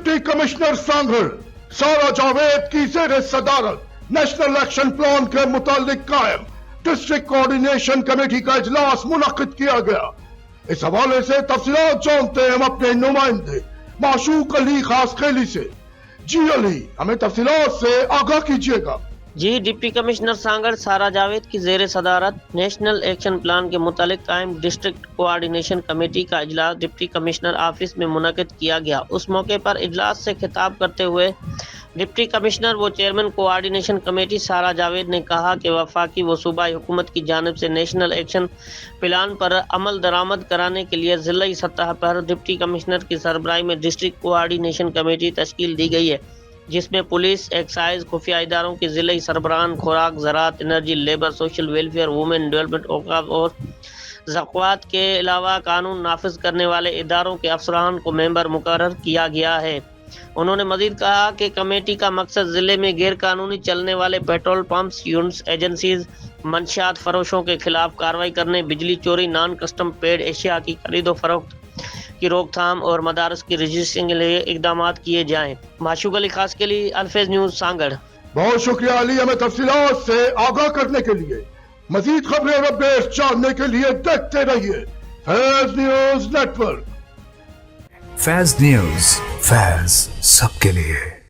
Deputy commissioner Sanghar सारा जावेद की ज़ेर सदारत नेशनल एक्शन प्लान के मुतालिक कायम डिस्ट्रिक्ट कोऑर्डिनेशन कमेटी का इजलास मुनक्किद किया गया। इस हवाले से तफसीलात जानते हैं हम अपने नुमाइंदे माशूक अली खास खेली से। जी अली, हमें तफसीलात से आगाह कीजिएगा। जी, डिप्टी कमिश्नर सांगड़ सारा जावेद की ज़ेर सदारत नेशनल एक्शन प्लान के मुतालिक कायम डिस्ट्रिक्ट कोऑर्डिनेशन कमेटी का इजलास डिप्टी कमिश्नर ऑफिस में मुनक्किद किया गया। उस मौके पर इजलास से खिताब करते हुए डिप्टी कमिश्नर व चेयरमैन कोऑर्डिनेशन कमेटी सारा जावेद ने कहा कि वफाकी व सूबाई हुकूमत की जानिब से नेशनल एक्शन प्लान पर अमल दरामद कराने के लिए ज़िलाई सतह पर डिप्टी कमिश्नर की सरबराही में डिस्ट्रिक्ट कोऑर्डिनेशन कमेटी तश्कील दी गई है, जिसमें पुलिस, एक्साइज, खुफिया इदारों के ज़िलाई सरबराहान, खुराक, ज़राअत, energy, labour, social welfare, women development, औकाफ और ज़कात के अलावा कानून नाफिज करने वाले इदारों के अफसरान को मेंबर मुकर्रर किया गया है। उन्होंने मजीद कहा कि कमेटी का मकसद ज़िले में गैर कानूनी चलने वाले पेट्रोल पंप्स, यूनिट्स, एजेंसीज, मंशियात फरोशों के खिलाफ कार्रवाई करने, बिजली चोरी, नॉन कस्टम पेड एशिया की खरीदो फरोख्त की रोकथाम और मदारस की रजिस्ट्रिंग के लिए इकदाम किए जाएं। माशूक अली खास के लिए अल्फेज न्यूज़ सांगड़। बहुत शुक्रिया अली, हमें तफसीलात से आगाह करने के लिए। मजीद खबरें और अपडेट्स जानने के लिए देखते रहिए Faiz news network. Faiz news, Faiz सबके लिए।